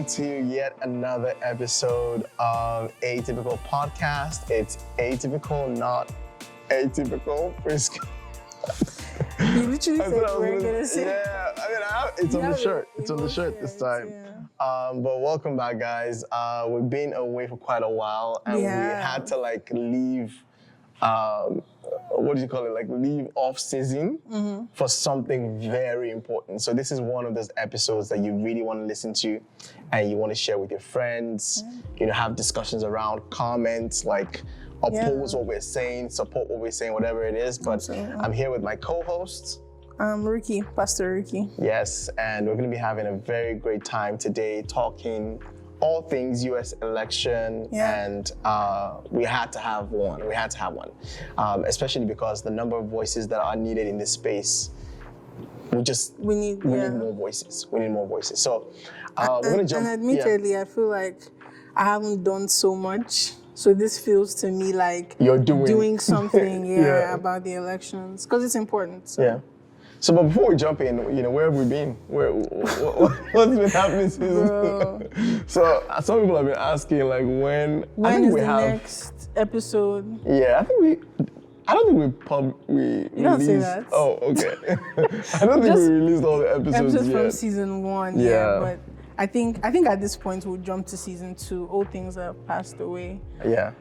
to yet another episode of Atypical Podcast. It's atypical, not atypical. You literally said we're gonna say. Yeah, it's on the shirt. It's on the shirt this time. Yeah. But welcome back, guys. We've been away for quite a while, and we had to leave. What do you call it? Leave off season for something very important. So this is one of those episodes that you really want to listen to, and you want to share with your friends. You know, have discussions around, comments, oppose what we're saying, support what we're saying, whatever it is. But Absolutely. I'm here with my co-host. Ricky, Pastor Ricky. Yes, and we're going to be having a very great time today talking all things U.S. election, and we had to have one. Especially because the number of voices that are needed in this space, we need more voices. We need more voices. So we're going to jump. And admittedly, I feel like I haven't done so much. So this feels to me like you're doing something, about the elections, because it's important. So. Yeah. So, but before we jump in, where have we been? What's been happening since? So, some people have been asking, when is the next episode? Yeah, I don't think we You don't say that. Oh, okay. I don't think we released all the episodes yet. From season 1, but I think at this point we'll jump to season 2. All things have passed away. Yeah.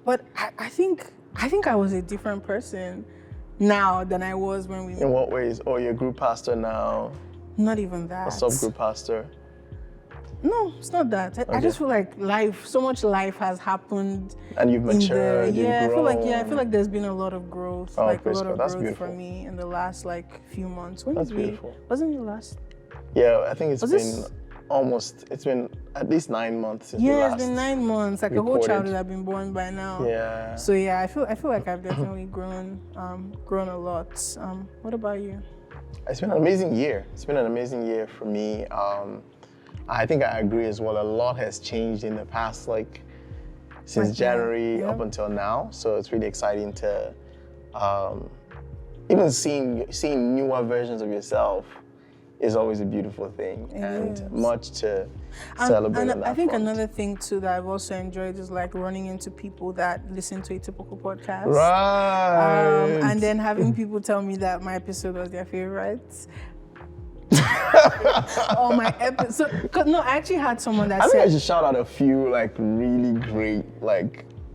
But I think I was a different person now than I was when we met. In what ways? Oh, you're a group pastor now. Not even that. A subgroup pastor. No, it's not that. Okay. I just feel like so much life has happened. And you've matured. I feel like there's been a lot of growth. Oh, a lot of That's growth beautiful. for me in the last few months. That's beautiful. Wasn't it last? Yeah, I think it's been at least 9 months since we last it's been 9 months. Like reported. A whole child would have been born by now. Yeah. So I feel like I've definitely grown a lot. What about you? It's been an amazing year. It's been an amazing year for me. I think I agree as well. A lot has changed in the past, since January up until now. So it's really exciting to even seeing newer versions of yourself is always a beautiful thing, and much to celebrate on that I think front. another thing too that I've also enjoyed is running into people that listen to a typical podcast. Right. And then having people tell me that my episode was their favorite. Or my episode. I actually had someone that I said. think I should shout out a few really great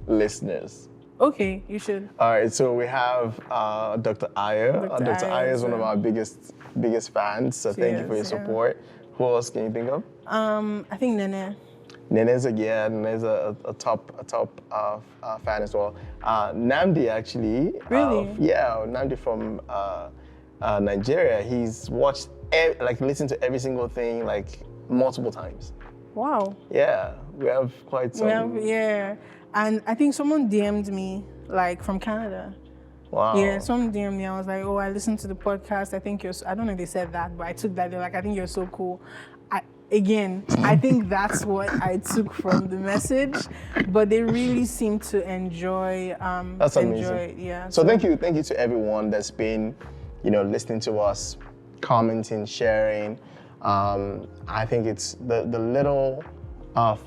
listeners. Okay, you should. All right, so we have Dr. Ayer. Dr. Ayer is one of our biggest fans, so thank you for your support. Who else can you think of? I think Nene. Nene's a top fan as well. Namdi actually. Really? Namdi from Nigeria. He's watched, listened to every single thing multiple times. Wow. Yeah, we have quite some. And I think someone DM'd me, from Canada. Wow. Yeah, someone DM'd me. I was like, I listened to the podcast. I think I don't know if they said that, but I took that. They're like, I think you're so cool. I think that's what I took from the message. But they really seem to enjoy. That's amazing. Yeah. So thank you to everyone that's been, listening to us, commenting, sharing. I think it's the little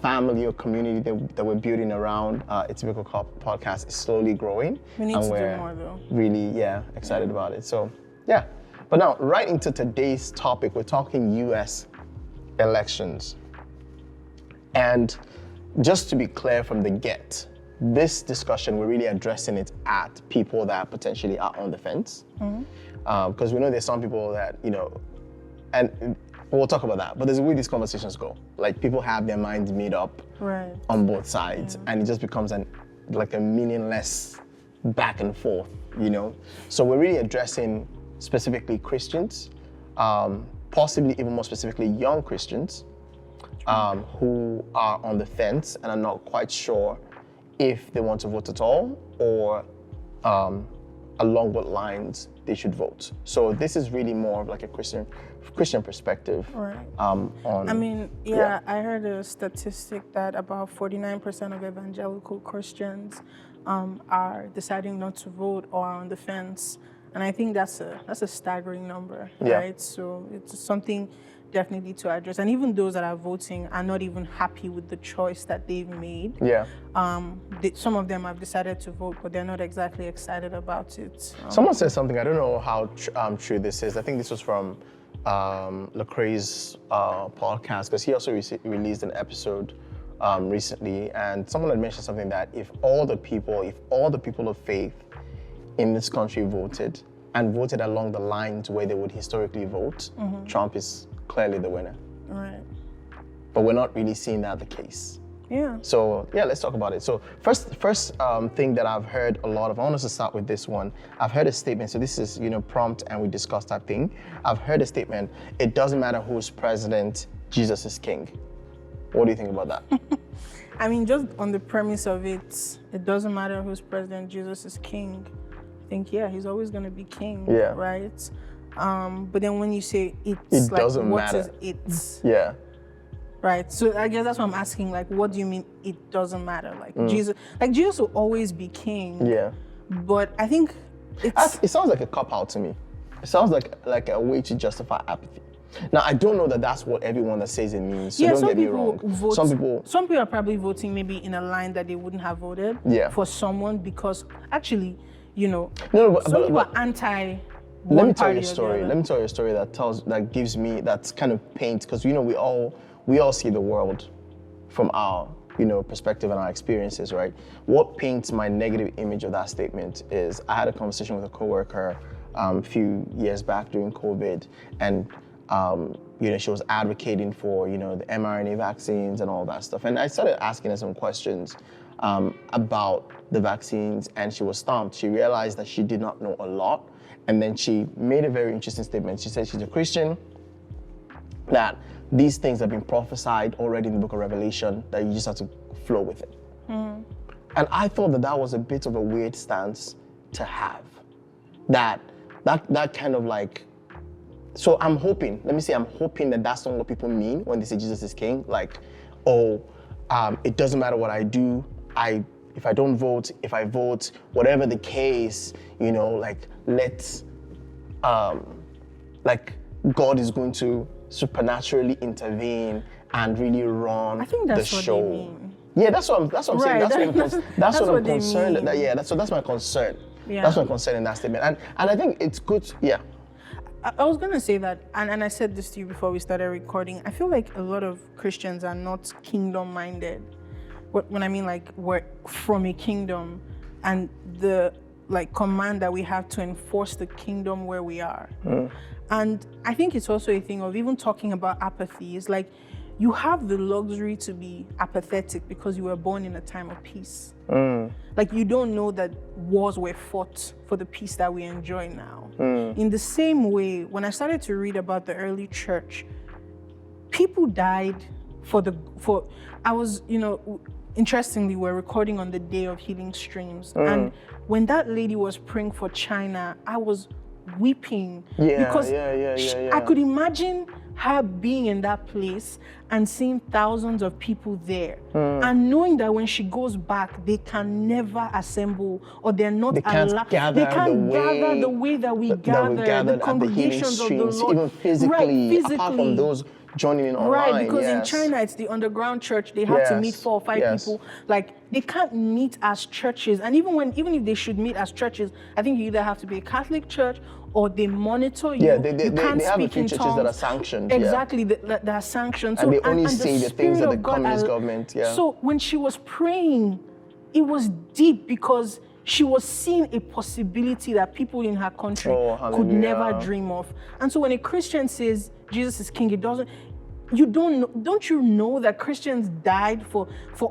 family or community that we're building around Atypical Podcast is slowly growing. We need to do more though. Really, excited about it. So, But now, right into today's topic, we're talking U.S. elections. And just to be clear from the get, this discussion, we're really addressing it at people that potentially are on the fence. Because we know there's some people that, and we'll talk about that, but there's a way these conversations go. People have their minds made up on both sides, and it just becomes a meaningless back and forth, So we're really addressing specifically Christians, possibly even more specifically young Christians, who are on the fence and are not quite sure if they want to vote at all or along what lines they should vote. So this is really more of a Christian perspective. Right. I heard a statistic that about 49% of evangelical Christians are deciding not to vote or are on the fence. And I think that's a staggering number, Yeah. right? So it's something definitely to address. And even those that are voting are not even happy with the choice that they've made. Yeah. Some of them have decided to vote, but they're not exactly excited about it. Someone said something, I don't know how true this is. I think this was from Lecrae's podcast, because he also released an episode recently, and someone had mentioned something that if all the people of faith in this country voted and voted along the lines where they would historically vote, Trump is clearly the winner. Right. But we're not really seeing that the case. Yeah. So yeah, let's talk about it. So first thing that I've heard a lot of, I want us to start with this one. I've heard a statement, so this is, prompt and we discuss that thing. I've heard a statement, it doesn't matter who's president, Jesus is king. What do you think about that? I mean, just on the premise of it doesn't matter who's president, Jesus is king. I think, yeah, he's always going to be king, Yeah. right? But then when you say It like, doesn't what matter. is it? Yeah. Right. So I guess that's what I'm asking. Like, what do you mean it doesn't matter? Like Jesus will always be king. Yeah. But I think It sounds like a cop-out to me. It sounds like a way to justify apathy. Now, I don't know that that's what everyone that says it means, so don't get me wrong. Some people are probably voting maybe in a line that they wouldn't have voted Yeah. for someone because actually, No, some people are anti one let me tell party you a or the story. other. Let me tell you a story that's kind of paints, because we all see the world from our perspective and our experiences, right? What paints my negative image of that statement is I had a conversation with a coworker a few years back during COVID, and she was advocating for the mRNA vaccines and all that stuff, and I started asking her some questions about the vaccines, and she was stumped. She realized that she did not know a lot, and then she made a very interesting statement. She said she's a Christian, that these things have been prophesied already in the book of Revelation, that you just have to flow with it. And I thought that was a bit of a weird stance to have. That kind of like, so I'm hoping that that's not what people mean when they say Jesus is king. Like, it doesn't matter what I do. If I don't vote, if I vote, whatever the case, God is going to supernaturally intervene and really run I think that's the what show. they mean. Yeah, that's what I'm saying. Right, That's what I'm they concerned. mean. That's my concern. Yeah. That's my concern in that statement. And I think it's good. Yeah. I was gonna say that, and I said this to you before we started recording. I feel like a lot of Christians are not kingdom-minded. When I mean like we're from a kingdom, and the command that we have to enforce the kingdom where we are. And I think it's also a thing of even talking about apathy. It's like you have the luxury to be apathetic because you were born in a time of peace. Like you don't know that wars were fought for the peace that we enjoy now. In the same way, when I started to read about the early church, people died interestingly, we're recording on the day of healing streams. And when that lady was praying for China, I was weeping because I could imagine her being in that place and seeing thousands of people there and knowing that when she goes back, they can never assemble, or they're not allowed. They can't gather the way that we gather, the congregations of the Lord. Even physically, apart from those joining in online. Right, because in China it's the underground church. They have to meet 4 or 5 people. Like they can't meet as churches. And even if they should meet as churches, I think you either have to be a Catholic church or they monitor you. Yeah, they can't have a speak few in churches tongues. that are sanctioned. Exactly, that are sanctioned. And they only and say the things that the Spirit of God communist government. Yeah. So when she was praying, it was deep because she was seeing a possibility that people in her country could never dream of. And so when a Christian says Jesus is king, don't you know that Christians died for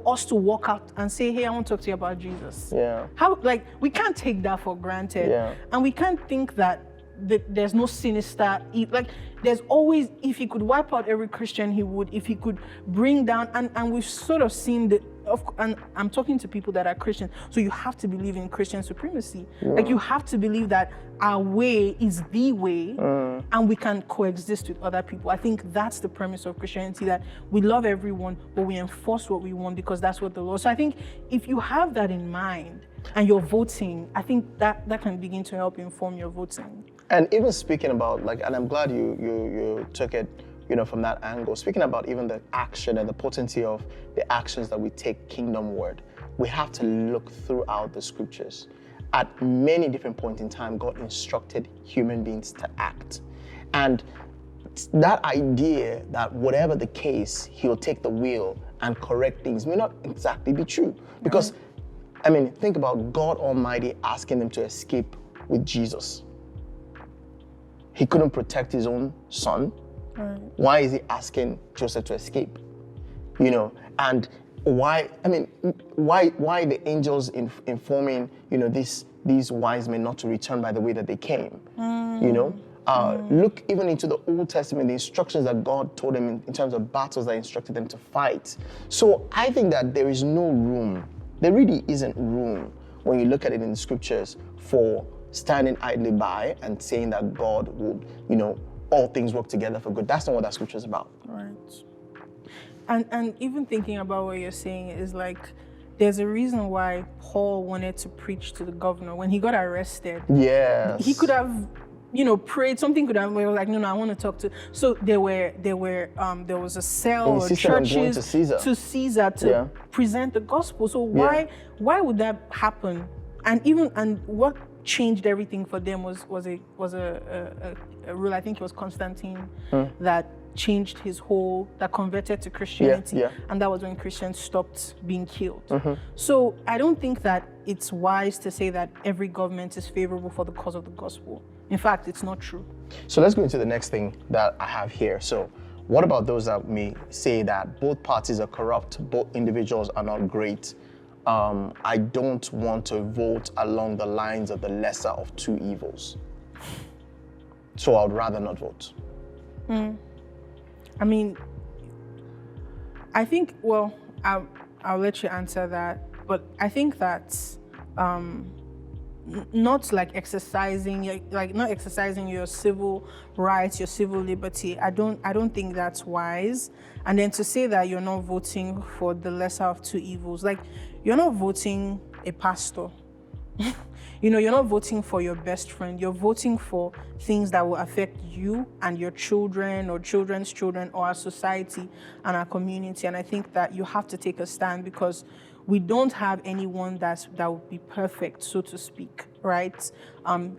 us to walk out and say, hey, I want to talk to you about Jesus? Yeah. We can't take that for granted. Yeah. And we can't think that there's no sinister, there's always, if he could wipe out every Christian, he would. If he could bring down, and we've sort of seen and I'm talking to people that are Christian, so you have to believe in Christian supremacy. Like you have to believe that our way is the way, and we can coexist with other people. I think that's the premise of Christianity, that we love everyone, but we enforce what we want because that's what the law. So I think if you have that in mind and you're voting, I think that can begin to help inform your voting. And even speaking about and I'm glad you took it, from that angle, speaking about even the action and the potency of the actions that we take kingdomward, we have to look throughout the scriptures. At many different points in time, God instructed human beings to act. And that idea that whatever the case, he'll take the wheel and correct things may not exactly be true. Because, think about God Almighty asking them to escape with Jesus. He couldn't protect his own son. Right. Why is he asking Joseph to escape? And why the angels informing, these wise men not to return by the way that they came? Look even into the Old Testament, the instructions that God told them in terms of battles that instructed them to fight. So I think that there is no room, there really isn't room when you look at it in the scriptures for standing idly by and saying that God would, all things work together for good. That's not what that scripture is about. Right. And even thinking about what you're saying is there's a reason why Paul wanted to preach to the governor when he got arrested. Yes. He could have, prayed. Something could have been like, no, I want to talk to. So there was a cell or churches to Caesar to present the gospel. So why would that happen? And what changed everything for them was a rule. I think it was Constantine that changed that converted to Christianity, and that was when Christians stopped being killed. So I don't think that it's wise to say that every government is favorable for the cause of the gospel. In fact, it's not true. So let's go into the next thing that I have here. So what about those that may say that both parties are corrupt, both individuals are not great? I don't want to vote along the lines of the lesser of two evils. So I would rather not vote. I think, I'll let you answer that, but I think that's not exercising your civil rights, your civil liberty. I don't think that's wise. And then to say that you're not voting for the lesser of two evils, you're not voting a pastor. You're not voting for your best friend. You're voting for things that will affect you and your children or children's children or our society and our community. And I think that you have to take a stand because we don't have anyone that will be perfect, so to speak, right?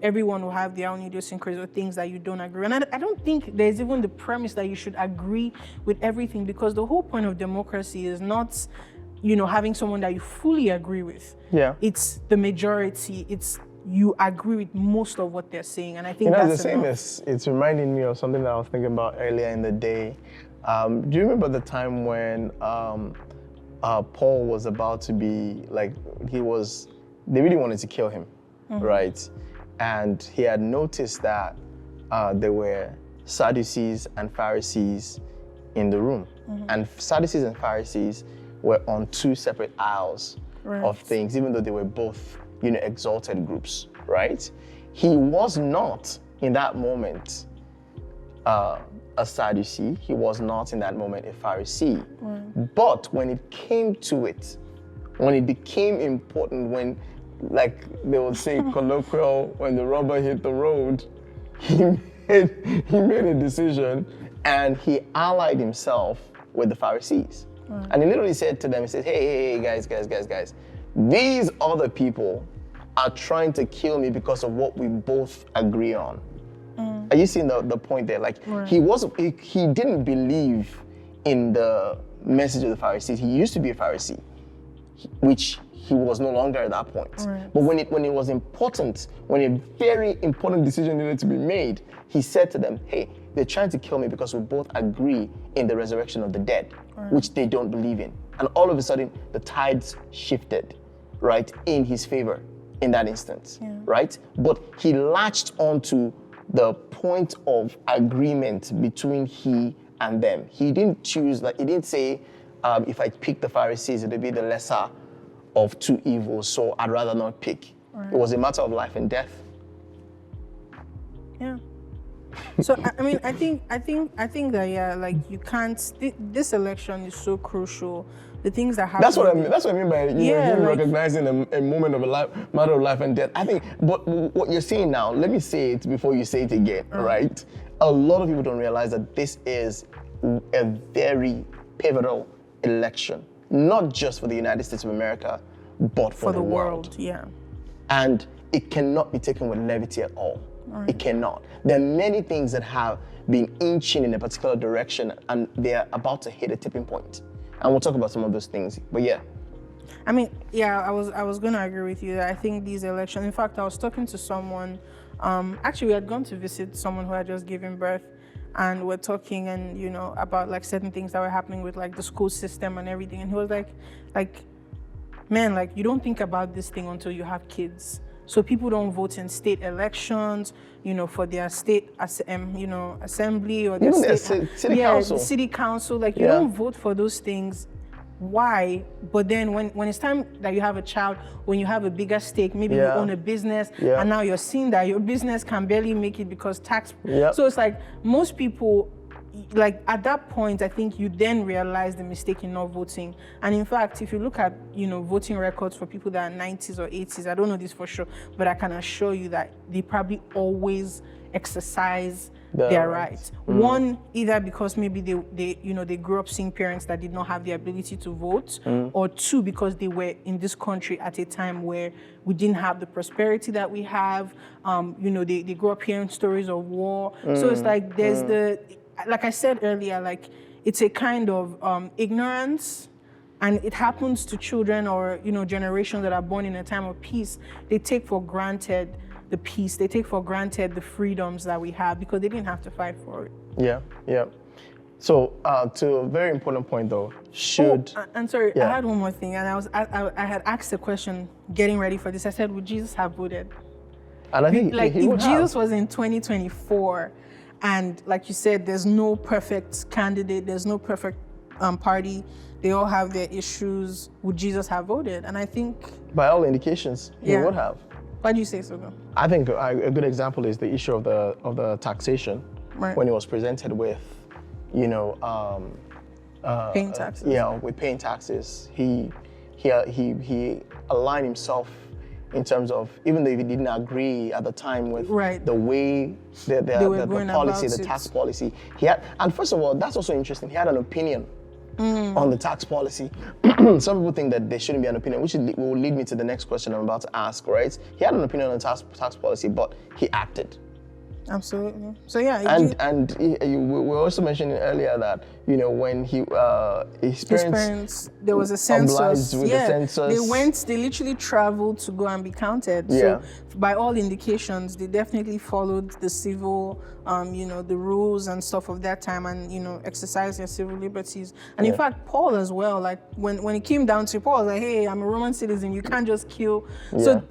Everyone will have their own idiosyncrasies or things that you don't agree. And I don't think there's even the premise that you should agree with everything, because the whole point of democracy is not having someone that you fully agree with. Yeah. It's the majority. It's you agree with most of what they're saying. And I think that's the same. It's reminding me of something that I was thinking about earlier in the day. Do you remember the time when Paul was about to be they really wanted to kill him, right? And he had noticed that there were Sadducees and Pharisees in the room. And Sadducees and Pharisees were on two separate aisles of things, even though they were both, exalted groups, right? He was not in that moment a Sadducee. He was not in that moment a Pharisee. But when it came to it, when it became important, when, they would say colloquial, when the rubber hit the road, he made a decision and he allied himself with the Pharisees. And he literally said to them, he said, hey, guys, these other people are trying to kill me because of what we both agree on. Are you seeing the point there? He didn't believe in the message of the Pharisees. He used to be a Pharisee, which he was no longer at that point. But when it was important, when a very important decision needed to be made, he said to them, hey, they're trying to kill me because we both agree in the resurrection of the dead, which they don't believe in. And all of a sudden, the tides shifted, right, in his favor in that instance, right? But he latched onto the point of agreement between he and them. He didn't choose, he didn't say, if I pick the Pharisees, it would be the lesser of two evils, so I'd rather not pick. Right. It was a matter of life and death. Yeah. So I mean, I think that yeah, like you can't. This election is so crucial. The things that happen. That's what I mean. That's what I mean by you like, recognizing a moment of matter of life and death. I think, but what you're saying now, let me say it before you say it again, right? A lot of people don't realize that this is a very pivotal election, not just for the United States of America, but for the world. Yeah. And it cannot be taken with levity at all. Right. It cannot. There are many things that have been inching in a particular direction, and they're about to hit a tipping point. And we'll talk about some of those things. But yeah. I mean, yeah, I was going to agree with you that I think these elections, in fact, I was talking to someone, actually we had gone to visit someone who had just given birth, and we're talking and, you know, about like certain things that were happening with like the school system and everything. And he was like, man, like you don't think about this thing until you have kids. So people don't vote in state elections, you know, for their state, you know, assembly or their city council. City council. Like you don't vote for those things. Why? But then when it's time that you have a child, when you have a bigger stake, maybe you own a business, and now you're seeing that your business can barely make it because tax. So it's like most people, like at that point, I think you then realize the mistake in not voting. And in fact, if you look at, you know, voting records for people that are 90s or 80s, I don't know this for sure, but I can assure you that they probably always exercise their rights. One, either because maybe they grew up seeing parents that did not have the ability to vote, or two, because they were in this country at a time where we didn't have the prosperity that we have. You know, they grew up hearing stories of war. So it's like there's like I said earlier, like it's a kind of ignorance, and it happens to children or, you know, generations that are born in a time of peace. They take for granted the peace. They take for granted the freedoms that we have because they didn't have to fight for it. Yeah. So to a very important point though, I'm sorry, I had one more thing, and I had asked a question getting ready for this. I said, would Jesus have voted? And I think like he if would Jesus have. was in 2024, and like you said, there's no perfect candidate, there's no perfect party. They all have their issues. Would Jesus have voted? And I think, by all indications, he would have. Why do you say so, though? I think a good example is the issue of the taxation, when it was presented with, you know, paying taxes. With paying taxes, he aligned himself in terms of, even though he didn't agree at the time with the way the policy, the tax policy, he had. And first of all, that's also interesting. He had an opinion on the tax policy. Some people think that there shouldn't be an opinion, which will lead me to the next question I'm about to ask, right? He had an opinion on the tax policy, but he acted. Absolutely. So yeah. We were also mentioning earlier that, you know, when his parents, there was a census. With the census. They literally traveled to go and be counted. So by all indications, they definitely followed the civil, you know, the rules and stuff of that time, and, you know, exercised their civil liberties. And in fact, Paul as well, like when it came down to Paul, like, hey, I'm a Roman citizen, you can't just kill.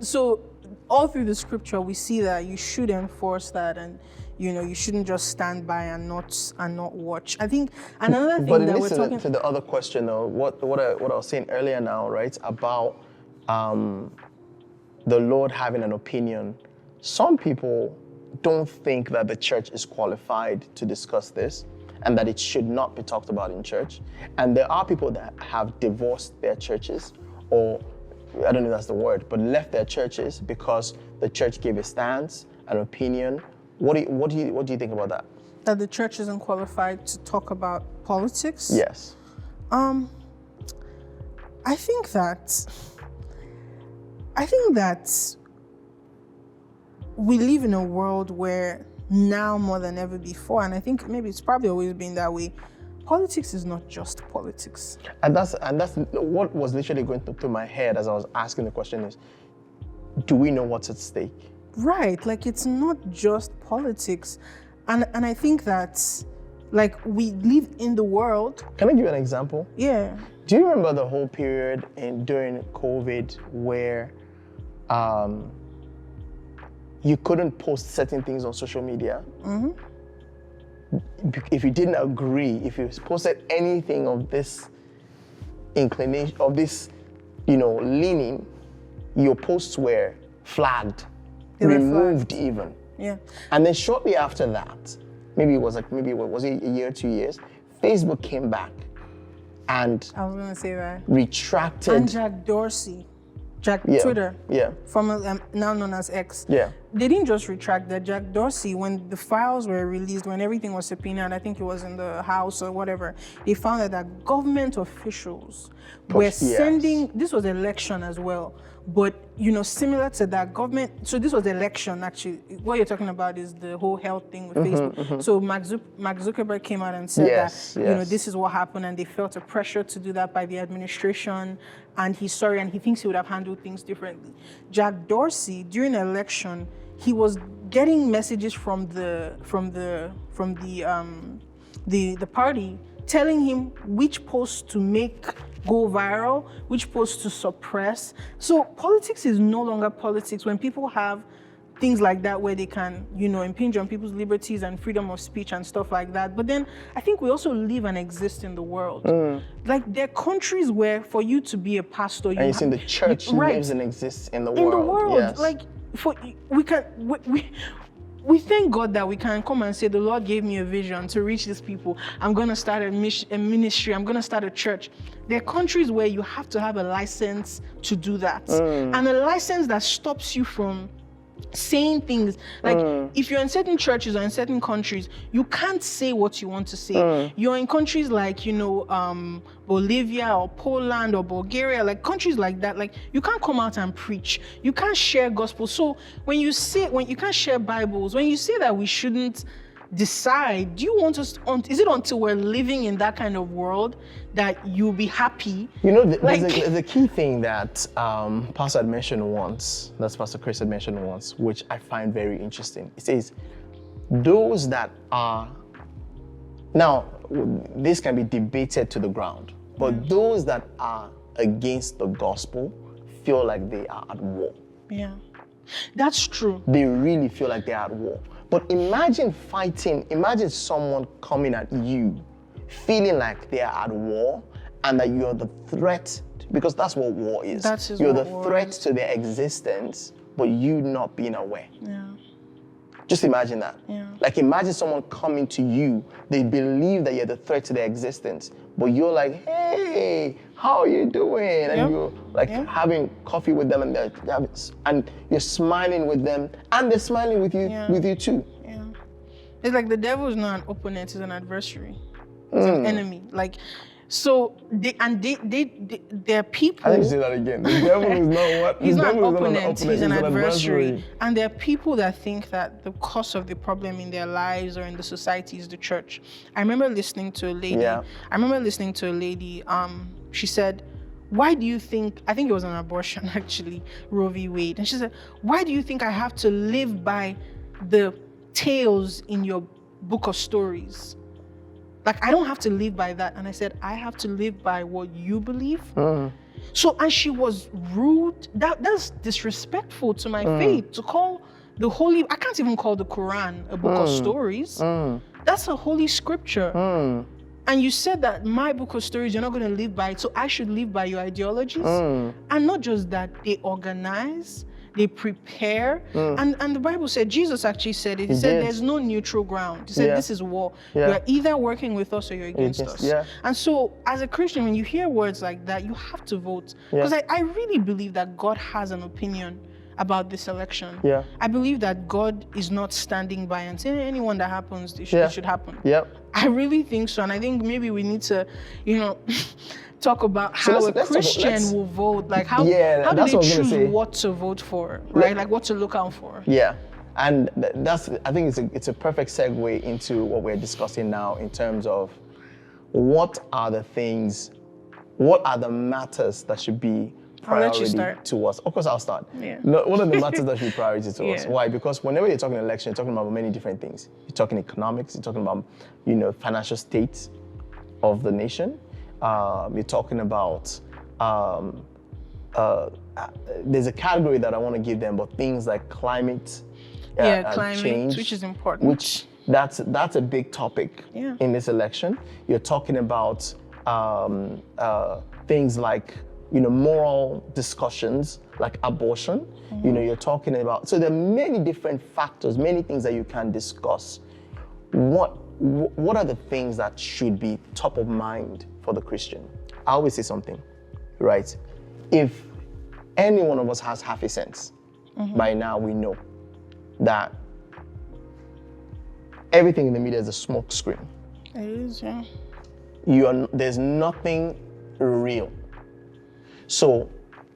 So all through the scripture, we see that you should enforce that, and, you know, you shouldn't just stand by and not watch. I think another thing that we're talking to the other question though, what I was saying earlier now, right, about the Lord having an opinion. Some people don't think that the church is qualified to discuss this, and that it should not be talked about in church. And there are people that have divorced their churches, or I don't know if that's the word, but left their churches because the church gave a stance, an opinion. What do you think about that? That the church isn't qualified to talk about politics? Yes. I think that we live in a world where now more than ever before, and I think maybe it's probably always been that way, politics is not just politics. And that's what was literally going through my head as I was asking the question is, do we know what's at stake? Right, like it's not just politics. And I think that, like, we live in the world. Can I give you an example? Yeah. Do you remember the whole period during COVID where you couldn't post certain things on social media? Mm-hmm. If you didn't agree, if you posted anything of this inclination, of this, leaning, your posts were flagged, They were removed flagged. even. Yeah. And then shortly after that, was it a year, 2 years, Facebook came back and I was gonna say that. retracted. And Jack Dorsey, Yeah, Twitter, yeah, formerly now known as X. yeah. They didn't just retract that. Jack Dorsey, when the files were released, when everything was subpoenaed, I think it was in the House or whatever, they found that government officials were sending, this was election as well, but similar to that government, so this was election actually. What you're talking about is the whole health thing with Facebook. So Mark Zuckerberg came out and said that, this is what happened, and they felt a pressure to do that by the administration, and he's sorry, and he thinks he would have handled things differently. Jack Dorsey, during the election, he was getting messages from the party telling him which posts to make go viral, which posts to suppress. So politics is no longer politics when people have things like that where they can, impinge on people's liberties and freedom of speech and stuff like that. But then I think we also live and exist in the world. Like there are countries where for you to be a pastor, And you see the church lives and exists in the world. In the world, yes. like we thank God that we can come and say, the Lord gave me a vision to reach these people. I'm going to start a ministry. I'm going to start a church. There are countries where you have to have a license to do that. And a license that stops you from saying things. Like if you're in certain churches or in certain countries, you can't say what you want to say. You're in countries like, Bolivia or Poland or Bulgaria, like countries like that, like you can't come out and preach. You can't share gospel. So when you can't share Bibles, when you say that we shouldn't decide, do you want us is it until we're living in that kind of world that you'll be happy? There's a key thing that Pastor had mentioned once, that's Pastor Chris had mentioned once, which I find very interesting. It says, those that are, now this can be debated to the ground, but those that are against the gospel feel like they are at war. Yeah, that's true. They really feel like they're at war. But imagine someone coming at you, feeling like they are at war and that you're the threat, because that's what war is. You're the threat to their existence, but you not being aware. Yeah. Just imagine that. Yeah. Like imagine someone coming to you, they believe that you're the threat to their existence, but you're like, hey, how are you doing? And you're like having coffee with them and you're smiling with them and they're smiling with you too. Yeah. It's like the devil is not an opponent, he's an adversary. He's an enemy. Like, so there are people. I didn't say that again. The devil is not what? He's not an opponent, he's an adversary. And there are people that think that the cause of the problem in their lives or in the society is the church. I remember listening to a lady. She said, why do you think, I think it was an abortion actually, Roe v. Wade. And she said, why do you think I have to live by the tales in your book of stories? Like, I don't have to live by that. And I said, I have to live by what you believe. So, and she was rude. That's disrespectful to my faith, to call the holy, I can't even call the Quran a book of stories. That's a holy scripture. And you said that my book of stories, you're not going to live by it, so I should live by your ideologies. And not just that, they organize, they prepare. And the Bible said, Jesus actually said it. He said, there's no neutral ground. He said, this is war. You're either working with us or you're against us. And so as a Christian, when you hear words like that, you have to vote. Because I really believe that God has an opinion about this election. I believe that God is not standing by and saying anyone that happens, it should happen. I really think so. And I think maybe we need to, talk about how a Christian will vote. Like how do they choose what to vote for, right? Like what to look out for. Yeah. And I think it's a perfect segue into what we're discussing now in terms of what are the matters that should be priority to us. Of course, I'll start. One of the matters that should be priority to us. Why? Because whenever you're talking election, you're talking about many different things. You're talking economics, you're talking about, financial state of the nation. You're talking about, there's a category that I want to give them, but things like climate, climate change, which is important. That's a big topic in this election. You're talking about things like, moral discussions like abortion. You're talking about, so there are many different factors, many things that you can discuss. What are the things that should be top of mind for the Christian? I always say something, right? If any one of us has half a sense, by now we know that everything in the media is a smoke screen. It is, yeah. There's nothing real. So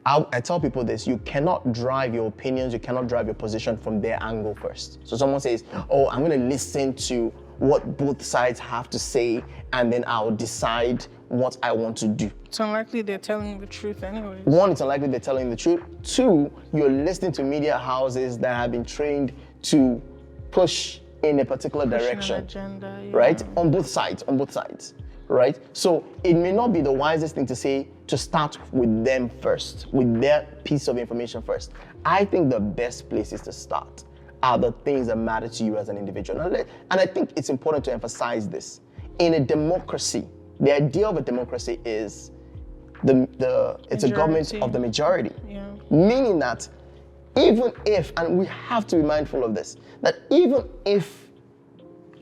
I tell people this: you cannot drive your opinions, you cannot drive your position from their angle first. So someone says, "Oh, I'm going to listen to what both sides have to say, and then I'll decide what I want to do." It's unlikely they're telling the truth anyways. One, it's unlikely they're telling the truth. Two, you're listening to media houses that have been trained to push in a particular direction, an agenda, yeah. right? On both sides, right? So it may not be the wisest thing to say to start with them first, with their piece of information first. I think the best places to start are the things that matter to you as an individual. And I think it's important to emphasize this. In a democracy, the idea of a democracy is it's a government of the majority. Yeah. Meaning that even if, and we have to be mindful of this, that even if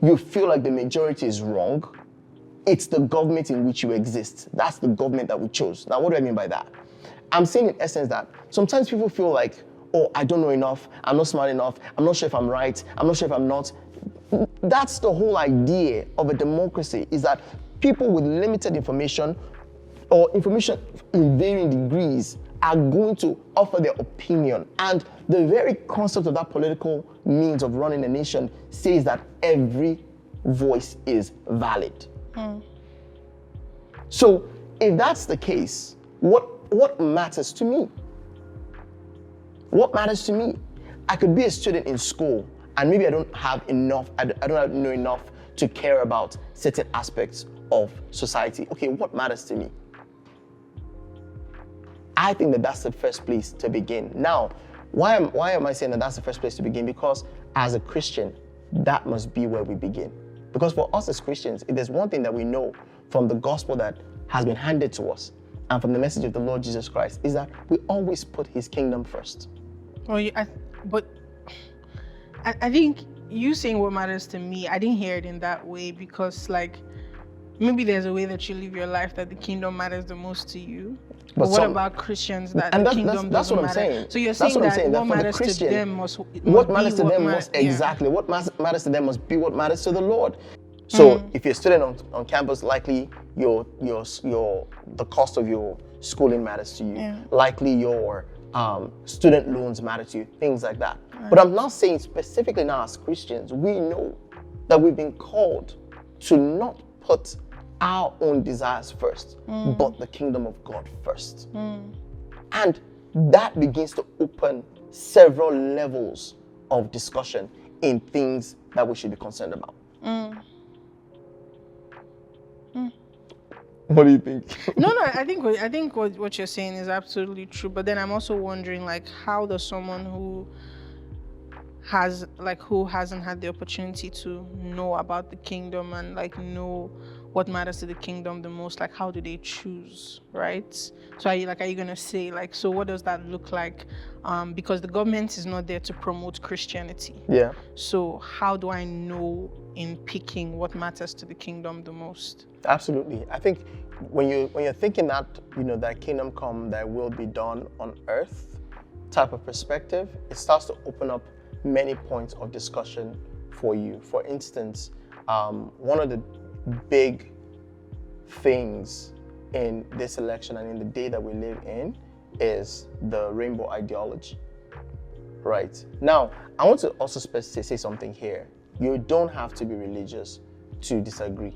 you feel like the majority is wrong, it's the government in which you exist. That's the government that we chose. Now, what do I mean by that? I'm saying in essence that sometimes people feel like, oh, I don't know enough, I'm not smart enough, I'm not sure if I'm right, I'm not sure if I'm not. That's the whole idea of a democracy, is that people with limited information or information in varying degrees are going to offer their opinion. And the very concept of that political means of running a nation says that every voice is valid. So if that's the case, what matters to me? What matters to me? I could be a student in school and maybe I don't know enough to care about certain aspects of society. Okay, what matters to me? I think that that's the first place to begin. Now, why am I saying that that's the first place to begin? Because as a Christian, that must be where we begin. Because for us as Christians, if there's one thing that we know from the gospel that has been handed to us and from the message of the Lord Jesus Christ, is that we always put his kingdom first. Well, I think you saying what matters to me, I didn't hear it in that way, because like maybe there's a way that you live your life that the kingdom matters the most to you. But what about Christians that the kingdom doesn't matter? Saying. So you're saying that what matters to them must exactly what matters to them must be what matters to the Lord. So if you're a student on campus, likely the cost of your schooling matters to you. Yeah. Likely your student loans matter to you, things like that. Right. But I'm not saying specifically now as Christians, we know that we've been called to not put our own desires first, but the kingdom of God first. And that begins to open several levels of discussion in things that we should be concerned about. What do you think? No, I think what you're saying is absolutely true. But then I'm also wondering, like, how does someone who hasn't had the opportunity to know about the kingdom and like know what matters to the kingdom the most, like how do they choose, right? So are you gonna say like, so what does that look like? Because the government is not there to promote Christianity. Yeah. So how do I know in picking what matters to the kingdom the most? Absolutely. I think when you're thinking that, that kingdom come, that will be done on earth type of perspective, it starts to open up many points of discussion for you. For instance, one of the big things in this election and in the day that we live in is the rainbow ideology, right? Now, I want to also say something here. You don't have to be religious to disagree.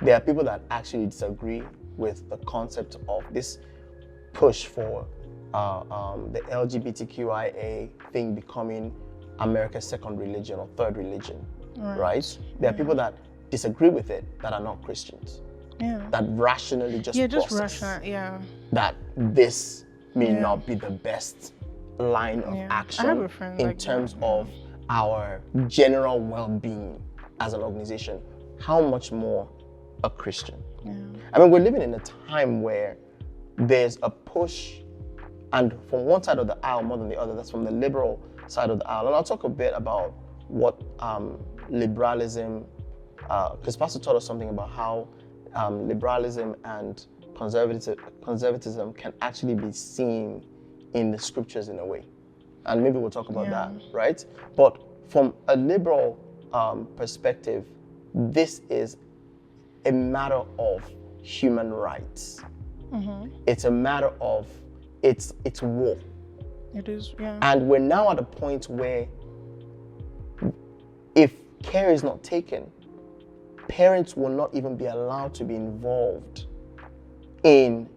There are people that actually disagree with the concept of this push for the LGBTQIA thing becoming America's second religion or third religion, right? There are people that disagree with it that are not Christians. Yeah. That rationally process that this may not be the best line of action in terms of our general well-being as an organization. How much more a Christian. Yeah. I mean, we're living in a time where there's a push, and from one side of the aisle more than the other, that's from the liberal side of the aisle. And I'll talk a bit about what liberalism, because Pastor taught us something about how liberalism and conservatism can actually be seen in the scriptures in a way. And maybe we'll talk about that, right? But from a liberal perspective, this is a matter of human rights. Mm-hmm. It's a matter of, it's war. It is, yeah. And we're now at a point where if care is not taken, parents will not even be allowed to be involved in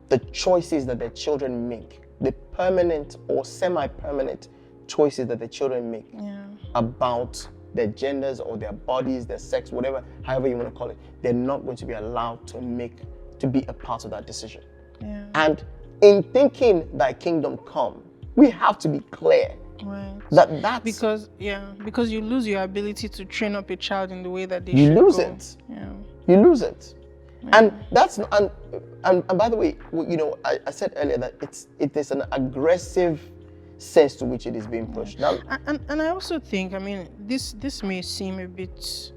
the choices that their children make, the permanent or semi-permanent choices that their children make about their genders or their bodies, their sex, whatever, however you want to call it. They're not going to be allowed to be a part of that decision. Yeah. And in thinking thy kingdom come, we have to be clear that's because you lose your ability to train up a child in the way that they you should lose go. it. Yeah. You lose it. Yeah. And that's and by the way, you know, I said earlier that it is an aggressive sense to which it is being pushed. Now, and I also think, I mean, this may seem a bit,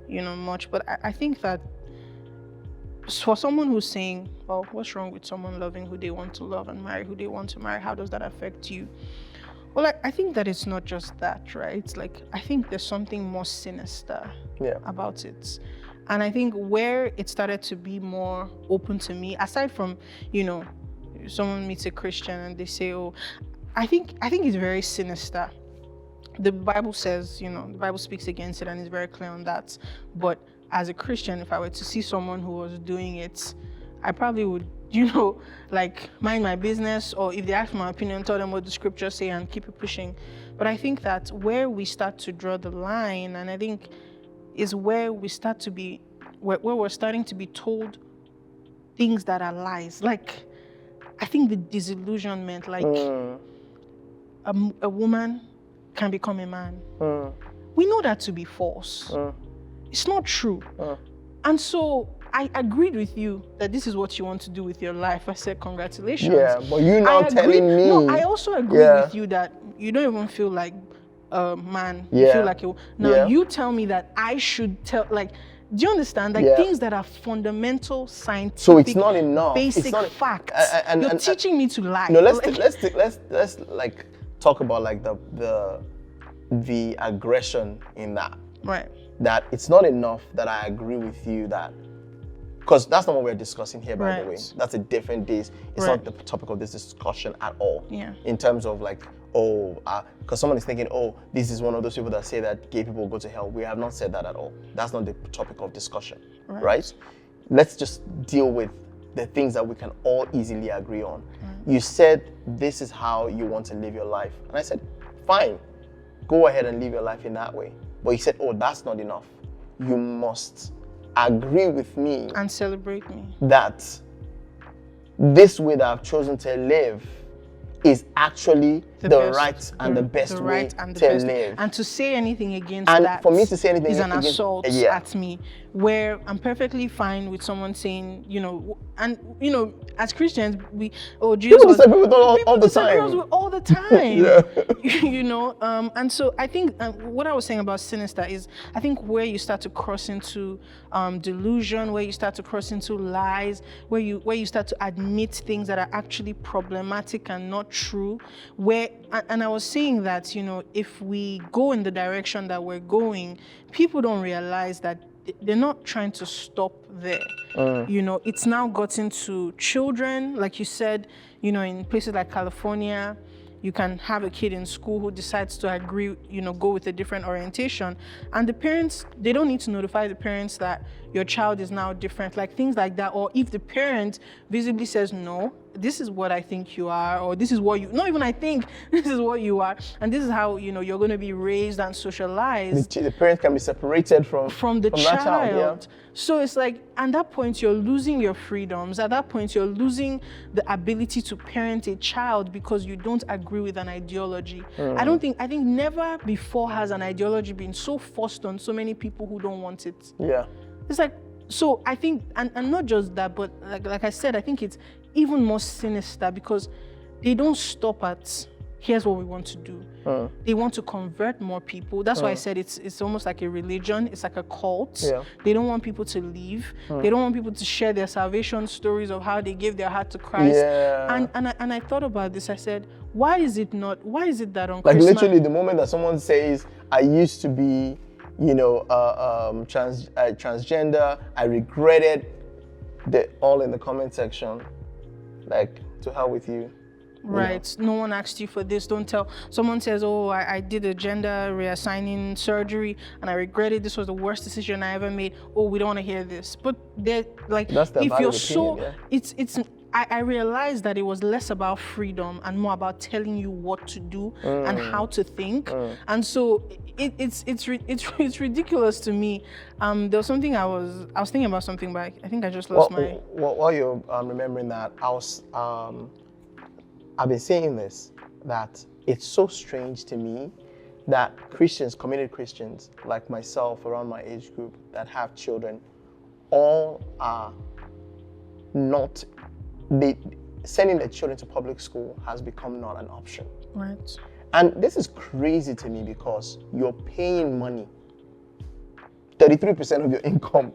much, but I think that for someone who's saying, well, what's wrong with someone loving who they want to love and marry who they want to marry? How does that affect you? Well, I think that it's not just that, right? Like, I think there's something more sinister about it. And I think where it started to be more open to me, aside from, someone meets a Christian and they say, oh, I think it's very sinister. The Bible says, the Bible speaks against it and is very clear on that. But as a Christian, if I were to see someone who was doing it, I probably would, like mind my business, or if they ask my opinion, tell them what the scriptures say and keep it pushing. But I think that where we start to draw the line, and I think is where we start to be, where we're starting to be told things that are lies. Like, I think the disillusionment, like a woman can become a man. We know that to be false. It's not true. And so I agreed with you that this is what you want to do with your life. I said, congratulations. Yeah, but you're now telling me. No, I also agree with you that you don't even feel like a man. You feel like you tell me that I should tell, like, do you understand? Like things that are fundamental scientific, so it's not enough. Basic facts. You're teaching me to lie. No, let's like talk about like the aggression in that. Right. That it's not enough that I agree with you that, because that's not what we're discussing here, by the way. That's a different day. It's not the topic of this discussion at all. Yeah. In terms of like, because someone is thinking, this is one of those people that say that gay people go to hell. We have not said that at all. That's not the topic of discussion, right? Let's just deal with the things that we can all easily agree on. You said this is how you want to live your life, and I said, fine, go ahead and live your life in that way. But you said, that's not enough. You must agree with me and celebrate me that this way that I've chosen to live is actually the right and the best way to live. And to say anything against and that, for me to say anything is an against, assault at me. Where I'm perfectly fine with someone saying, as Christians, Jesus was all the time. All the time. And so I think what I was saying about sinister is, I think where you start to cross into delusion, where you start to cross into lies, where you start to admit things that are actually problematic and not true. And I was saying that, if we go in the direction that we're going, people don't realize that they're not trying to stop there. It's now gotten to children, like you said, in places like California, you can have a kid in school who decides to agree, go with a different orientation. And the parents, they don't need to notify the parents that your child is now different, like things like that. Or if the parent visibly says, no, this is what I think you are, or this is what you, not even I think, this is what you are. And this is how, you're going to be raised and socialized. The parent can be separated from the child. That child. So it's like, at that point, you're losing your freedoms. At that point, you're losing the ability to parent a child because you don't agree with an ideology. I think never before has an ideology been so forced on so many people who don't want it. Yeah. It's like, so I think, and not just that, but like I said, I think it's even more sinister because they don't stop at, here's what we want to do. They want to convert more people. That's why I said it's almost like a religion. It's like a cult. Yeah. They don't want people to leave. They don't want people to share their salvation stories of how they gave their heart to Christ. Yeah. And I thought about this. I said, why is it that on Like Christmas? literally the moment that someone says, I used to be, transgender, I regret it, they're all in the comment section. Like, to hell with you. Right. No one asked you for this. Don't tell. Someone says, oh, I did a gender reassigning surgery and I regret it. This was the worst decision I ever made. Oh, we don't want to hear this. But they're like, That's the if valid you're opinion, so, I realized that it was less about freedom and more about telling you what to do and how to think. And so it's ridiculous to me. There was something I was thinking about something, but I think I just lost my. While you're remembering that, I've been saying this, that it's so strange to me that Christians, committed Christians like myself around my age group that have children, all are not, sending their children to public school has become not an option. Right. And this is crazy to me because you're paying money. 33% of your income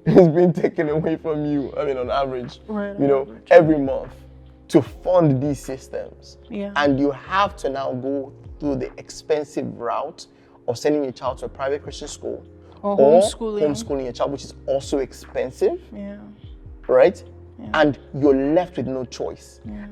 is being taken away from you, on average, every month, to fund these systems. Yeah. And you have to now go through the expensive route of sending your child to a private Christian school or homeschooling your child, which is also expensive. Yeah. Right? Yeah. And you're left with no choice. Yeah.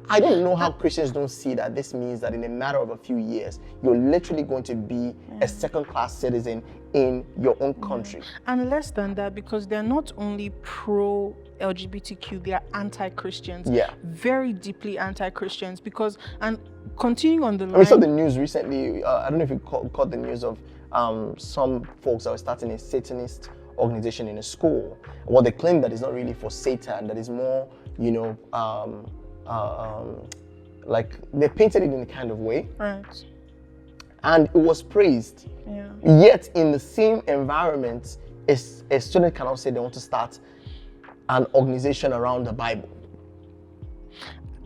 I don't know how Christians don't see that this means that in a matter of a few years, you're literally going to be a second-class citizen in your own country. And less than that, because they're not only pro-LGBTQ, they are anti-Christians. Yeah. Very deeply anti-Christians because, and continuing on the line. We saw the news recently, I don't know if you caught the news of some folks that were starting a Satanist organization in a school. Well, they claim that it's not really for Satan, that is more, like they painted it in a kind of way. Right. And it was praised. Yeah. Yet in the same environment, a student cannot say they want to start an organization around the Bible.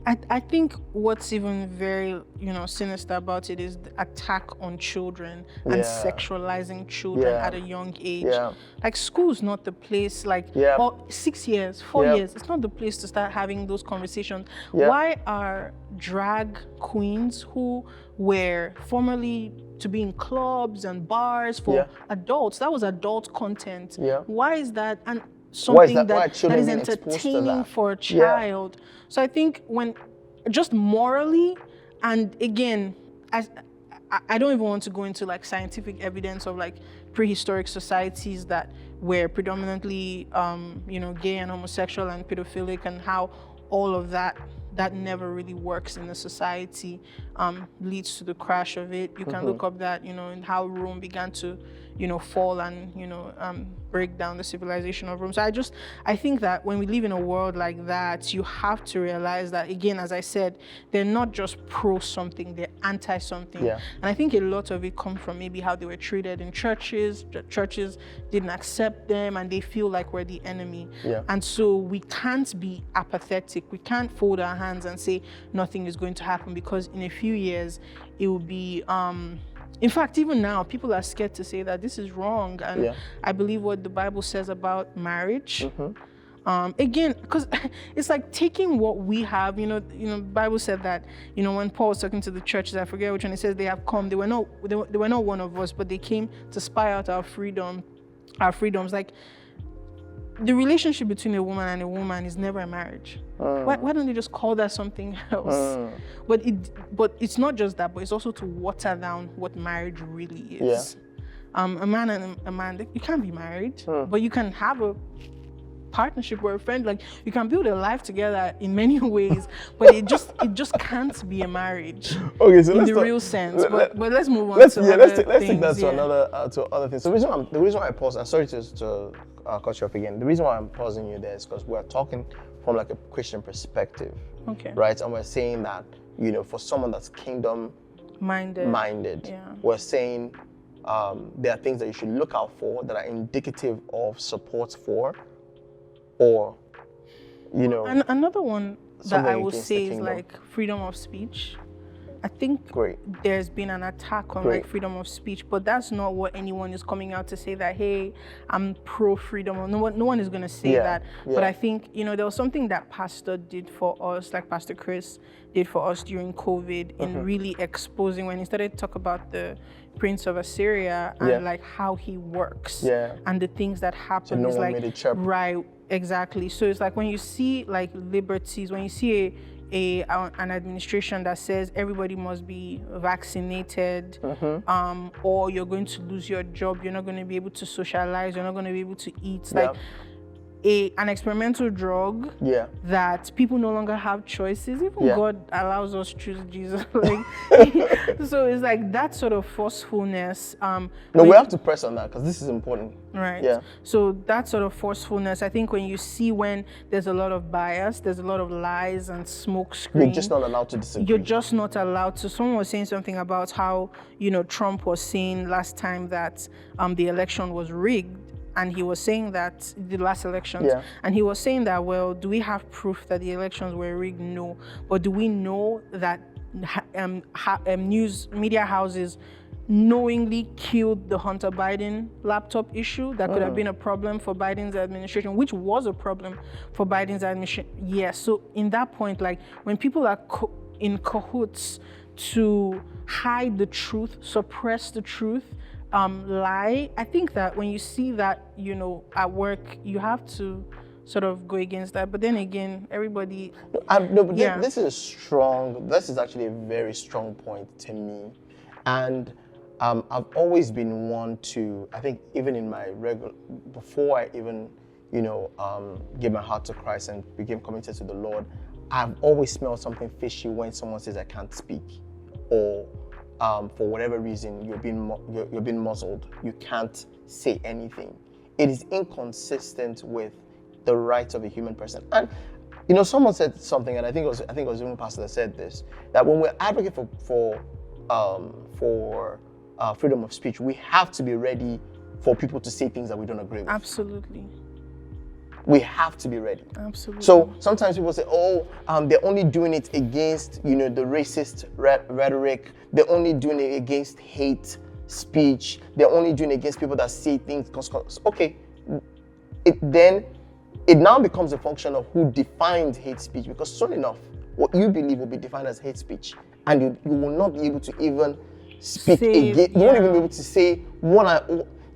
I think what's even very, sinister about it is the attack on children and sexualizing children at a young age. Yeah. Like school's not the place, or 6 years, 4 years, it's not the place to start having those conversations. Yeah. Why are drag queens who were formerly to be in clubs and bars for adults, that was adult content. Yeah. Why is that? And something that is being exposed to entertaining that? for a child. Yeah. So I think when, just morally, and again, I don't even want to go into like scientific evidence of like prehistoric societies that were predominantly, gay and homosexual and pedophilic, and how all of that never really works in a society, leads to the crash of it. You can look up that, and how Rome began to, fall and, break down the civilization of Rome. So I think that when we live in a world like that, you have to realize that, again, as I said, they're not just pro something, they're anti something. Yeah. And I think a lot of it comes from maybe how they were treated in churches. The churches didn't accept them and they feel like we're the enemy. Yeah. And so we can't be apathetic. We can't fold our hands and say nothing is going to happen, because in a few years it will be in fact, even now, people are scared to say that this is wrong. And I believe what the Bible says about marriage. Again, because it's like taking what we have, the Bible said that, when Paul was talking to the churches, I forget which one, it says they have come, they were not one of us, but they came to spy out our freedoms. Like, the relationship between a woman and a woman is never a marriage. Why don't they just call that something else? But it's not just that, but it's also to water down what marriage really is. A man and a man, you can't be married, but you can have a partnership or a friend. Like, you can build a life together in many ways, but it just can't be a marriage. Okay, so in the real sense. But let's move on. Let's take that to other things. So the reason why I pause, and sorry to cut you off again. The reason why I'm pausing you there is because we're talking from like a Christian perspective. Okay. Right, and we're saying that for someone that's kingdom minded, we're saying there are things that you should look out for that are indicative of support for, or, you know, And another one that something I will against the say is kingdom. like freedom of speech. I think Great. there's been an attack on Great. like freedom of speech, but that's not what anyone is coming out to say that, hey, I'm pro freedom. No one is going to say Yeah, that. yeah. But I think, you know, there was something that Pastor did for us, like Pastor Chris did for us during COVID, in really exposing when he started to talk about the Prince of Assyria and Yeah. like how he works Yeah. and the things that happen. no It's one like, made it chirp. right, exactly. So it's like when you see like liberties, when you see an administration that says everybody must be vaccinated, or you're going to lose your job, you're not going to be able to socialize, you're not going to be able to eat. Like an experimental drug Yeah. that people no longer have choices. Even Yeah. God allows us to choose Jesus. Like, so it's like that sort of forcefulness. No, when- we have to press on that because this is important. Right. Yeah. So that sort of forcefulness, I think when you see when there's a lot of bias, there's a lot of lies and smoke screen. You're just not allowed to disagree. You're just not allowed to. Someone was saying something about how, you know, Trump was saying last time that the election was rigged. And he was saying that the last elections, Yeah. and he was saying that, well, do we have proof that the elections were rigged? No. But do we know that news media houses knowingly killed the Hunter Biden laptop issue that could have been a problem for Biden's administration, which was a problem for Biden's administration? Yes. So in that point, like when people are in cahoots to hide the truth, suppress the truth, lie, I think that when you see that, you know, at work, you have to sort of go against that. But then again, everybody... No, but Yeah. this is actually a very strong point to me. And I've always been one to, I think even in my before I even, you know, gave my heart to Christ and became committed to the Lord, I've always smelled something fishy when someone says I can't speak, or for whatever reason you're being muzzled, you can't say anything. It is inconsistent with the rights of a human person. And you know, someone said something, and I think it was even pastor that said this, that when we're advocating for freedom of speech, we have to be ready for people to say things that we don't agree with. Absolutely. We have to be ready. Absolutely. So sometimes people say, oh, they're only doing it against, you know, the racist rhetoric. They're only doing it against hate speech. They're only doing it against people that say things. Okay, it now becomes a function of who defines hate speech, because soon enough, what you believe will be defined as hate speech, and you will not be able to even speak again. You won't even be able to say what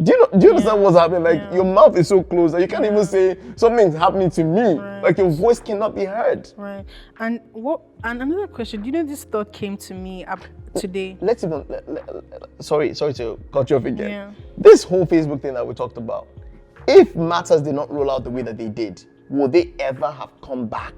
do you understand what's happening? Like your mouth is so closed that you can't even say something's happening to me. Right. Like your voice cannot be heard. Right. And another question, do you know this thought came to me up today? Sorry to cut you off again. Yeah. This whole Facebook thing that we talked about, if matters did not roll out the way that they did, would they ever have come back?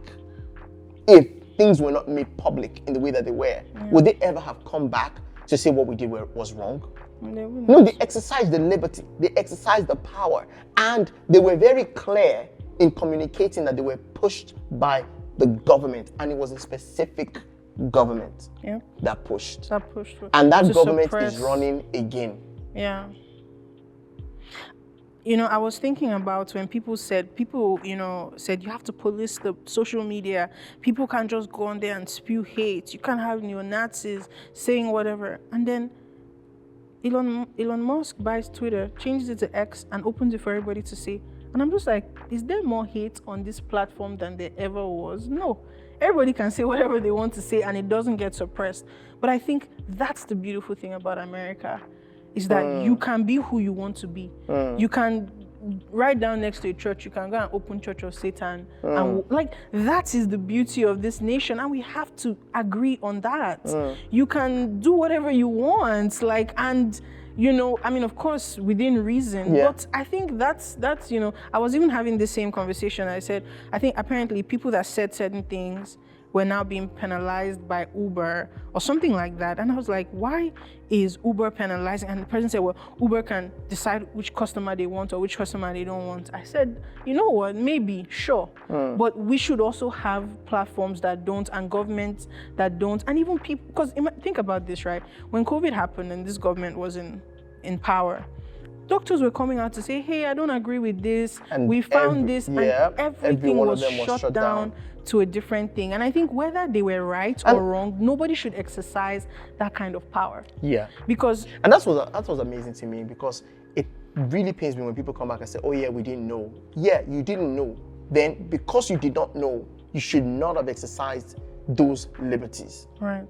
If things were not made public in the way that they were, would they ever have come back to say what we did was wrong? No, they exercised the liberty, they exercised the power, and they were very clear in communicating that they were pushed by the government, and it was a specific government that pushed. And that government is running again. Yeah. You know, I was thinking about when people said you have to police the social media. People can't just go on there and spew hate. You can't have neo-Nazis saying whatever. And then Elon Musk buys Twitter, changes it to X, and opens it for everybody to see. And I'm just like, is there more hate on this platform than there ever was? No. Everybody can say whatever they want to say, and it doesn't get suppressed. But I think that's the beautiful thing about America, is that you can be who you want to be. You can, right down next to a church, you can go and open Church of Satan. And like, that is the beauty of this nation, and we have to agree on that. You can do whatever you want, like, and you know, I mean, of course, within reason, but I think that's, you know, I was even having the same conversation. I said, I think apparently people that said certain things were now being penalized by Uber or something like that. And I was like, why is Uber penalizing? And the person said, well, Uber can decide which customer they want or which customer they don't want. I said, you know what, maybe, sure. But we should also have platforms that don't, and governments that don't, and even people, because think about this, right? When COVID happened and this government was in in power, doctors were coming out to say, hey, I don't agree with this. And we found this, and every everything one was of them was shut down to a different thing. And I think whether they were right or wrong, nobody should exercise that kind of power. Yeah. Because And that was amazing to me, because it really pains me when people come back and say, oh yeah, we didn't know. Yeah, you didn't know. Then because you did not know, you should not have exercised those liberties. right.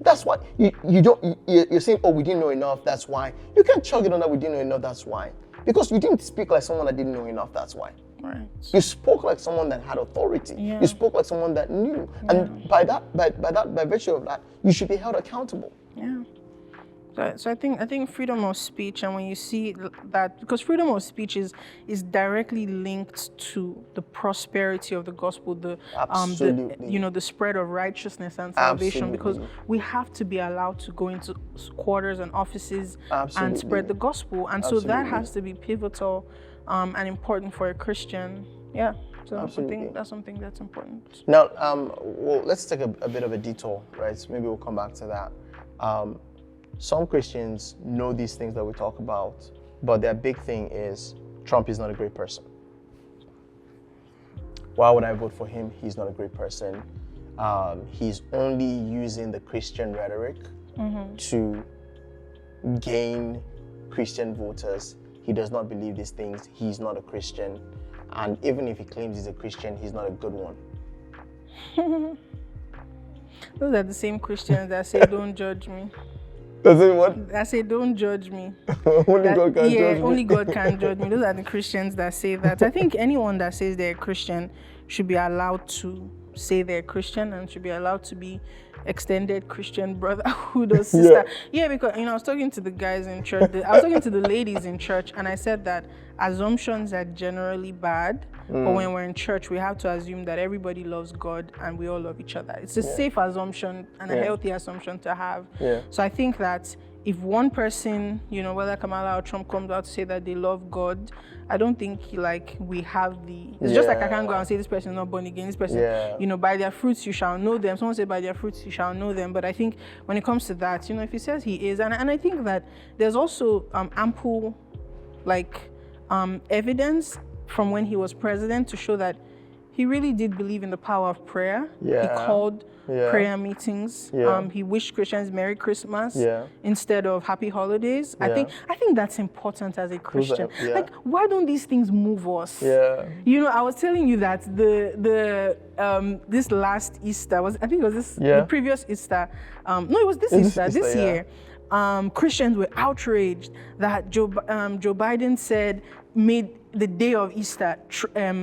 That's why you're saying, oh, we didn't know enough, that's why. You can't chug it on that we didn't know enough, that's wwhy. Because you didn't speak like someone that didn't know enough, that's why. Right. You spoke like someone that had authority. Yeah. You spoke like someone that knew. And by virtue of that, you should be held accountable. Yeah. So I think freedom of speech, and when you see that, because freedom of speech is directly linked to the prosperity of the gospel, the spread of righteousness and salvation. Absolutely. Because we have to be allowed to go into quarters and offices Absolutely. and spread the gospel, and Absolutely. so that has to be pivotal and important for a Christian. Yeah. So Absolutely. I think that's something that's important. Now, well, let's take a bit of a detour, right? So maybe we'll come back to that. Some Christians know these things that we talk about, but their big thing is Trump is not a great person. Why would I vote for him? He's not a great person. He's only using the Christian rhetoric to gain Christian voters. He does not believe these things. He's not a Christian. And even if he claims he's a Christian, he's not a good one. Those are the same Christians that say, don't judge me. Does it what? I say, don't judge me. Only God can judge me. Only God can judge me. Those are the Christians that say that. I think anyone that says they're Christian should be allowed to say they're Christian and should be allowed to be extended Christian brotherhood or sister. Yeah, because, I was talking to the guys in church. I was talking to the ladies in church, and I said that assumptions are generally bad, but when we're in church, we have to assume that everybody loves God and we all love each other. It's a safe assumption and a healthy assumption to have. Yeah. So I think that if one person, whether Kamala or Trump comes out to say that they love God, I don't think we have the. It's just like I can't go and say this person is not born again. This person, by their fruits you shall know them. Someone said by their fruits you shall know them. But I think when it comes to that, if he says he is, and I think that there's also ample evidence from when he was president to show that he really did believe in the power of prayer. Yeah. He called prayer meetings. Yeah. He wished Christians Merry Christmas instead of Happy Holidays. Yeah. I think that's important as a Christian. Yeah. Why don't these things move us? Yeah. I was telling you that this last Easter the previous Easter. No, it was this Easter. This year. Christians were outraged that Joe Biden made the day of Easter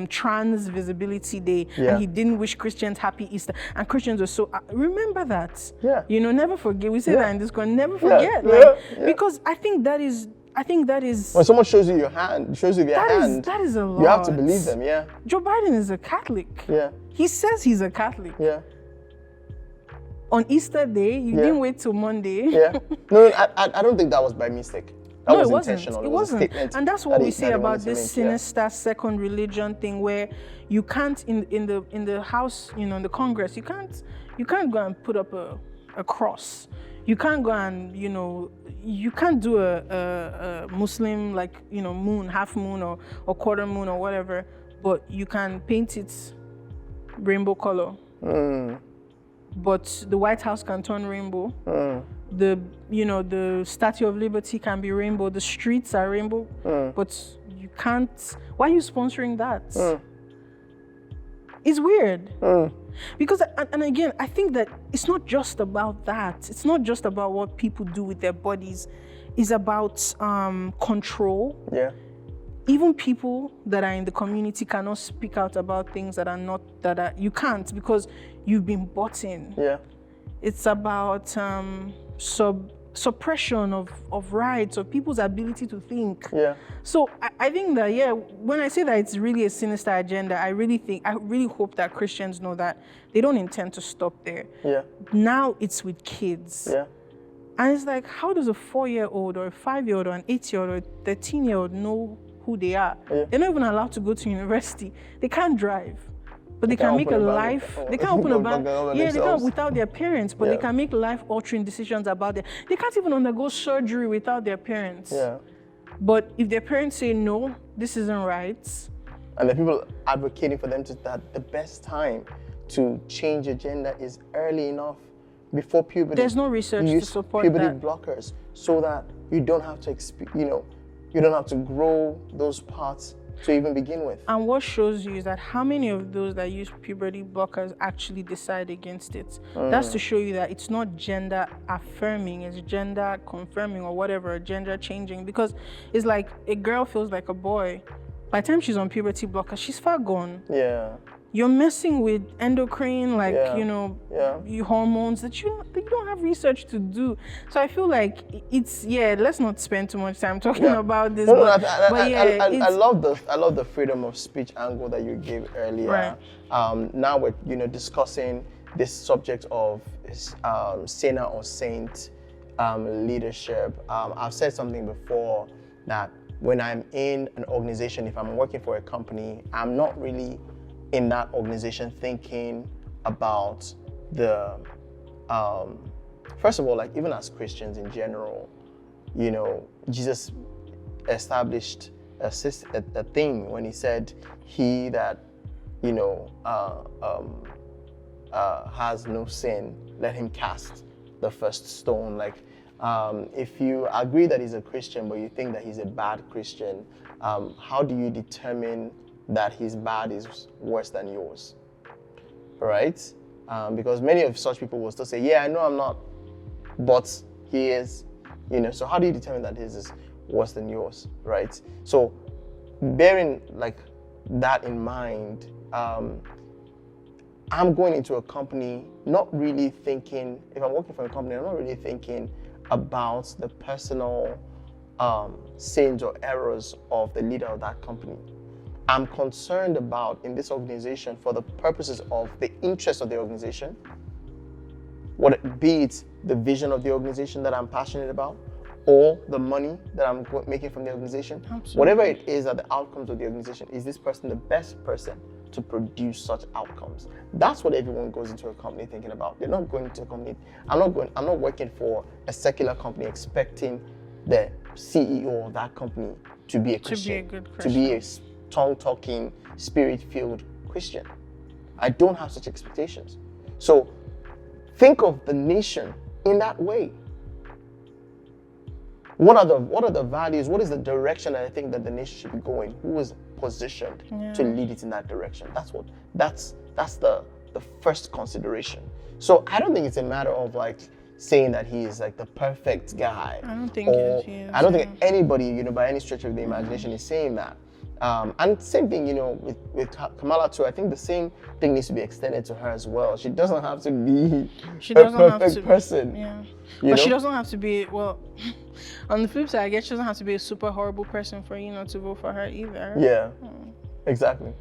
trans visibility day, and he didn't wish Christians happy Easter, and Christians were so remember that. Never forget. We say that in this one, never forget. Because I think that is when someone shows you your hand, that is a lot. You have to believe them. Yeah. Joe Biden is a Catholic. Yeah. He says he's a Catholic. Yeah. On Easter Day, you didn't wait till Monday. Yeah. No, I don't think that was by mistake. That was it wasn't. intentional. It wasn't. And that's what we say about this sinister second religion thing, where you can't in the House, in the Congress, you can't go and put up a cross. You can't go and you can't do a Muslim moon, half moon or quarter moon or whatever, but you can paint it rainbow color. But the White House can turn rainbow. The Statue of Liberty can be rainbow. The streets are rainbow. But you can't. Why are you sponsoring that? It's weird. Because, and again, I think that it's not just about that. It's not just about what people do with their bodies. It's about control. Yeah. Even people that are in the community cannot speak out about things you can't, because you've been bought in. Yeah. It's about suppression of rights, of people's ability to think. Yeah. So I think that, when I say that it's really a sinister agenda, I really hope that Christians know that they don't intend to stop there. Yeah. Now it's with kids. Yeah. And it's like, how does a 4-year-old or a 5-year-old or an 8-year-old or a 13-year-old know who they are? Yeah. They're not even allowed to go to university. They can't drive. But they can make a life. They can't open a bank. Yeah, they can't themselves. without their parents. But Yeah. they can make life-altering decisions about them. They can't even undergo surgery without their parents. Yeah. But if their parents say no, this isn't right. And the people advocating for them that the best time to change your gender is early enough before puberty. There's no research You to use support puberty that. blockers so that you don't have to, you don't have to grow those parts to even begin with. And what shows you is that how many of those that use puberty blockers actually decide against it. That's to show you that it's not gender affirming, it's gender confirming or whatever, gender changing. Because it's like a girl feels like a boy. By the time she's on puberty blocker, she's far gone. Yeah. You're messing with endocrine, like, Yeah. you hormones that you don't have research to do. So I feel like it's, let's not spend too much time talking about this. No, I love the freedom of speech angle that you gave earlier. Right. Now we're discussing this subject of sinner or saint leadership. I've said something before that when I'm in an organization, if I'm working for a company, I'm not really in that organization thinking about the first of all, like even as Christians in general, Jesus established a thing when he said, he that has no sin, let him cast the first stone. Like if you agree that he's a Christian but you think that he's a bad Christian, how do you determine that his bad is worse than yours, right? Because many of such people will still say, yeah, I know I'm not, but he is, so how do you determine that his is worse than yours, right? So bearing like that in mind, I'm going into a company not really thinking, if I'm working for a company, I'm not really thinking about the personal sins or errors of the leader of that company. I'm concerned about in this organization for the purposes of the interest of the organization, be it the vision of the organization that I'm passionate about, or the money that I'm making from the organization. Absolutely. Whatever it is that the outcomes of the organization, is this person the best person to produce such outcomes? That's what everyone goes into a company thinking about. They're not going to a company. I'm not working for a secular company expecting the CEO of that company to be a Christian, to be a good to be a tongue-talking, spirit-filled Christian. I don't have such expectations. So think of the nation in that way. What are the values? What is the direction that I think that the nation should be going? Who is positioned to lead it in that direction? That's the first consideration. So I don't think it's a matter of like saying that he is like the perfect guy. I don't think he is. I don't think anybody, by any stretch of the imagination is saying that. And same thing, with Kamala too. I think the same thing needs to be extended to her as well. She doesn't have to be a perfect person. Yeah. But she doesn't have to be, well, on the flip side, I guess she doesn't have to be a super horrible person for you not to vote for her either. Yeah, exactly.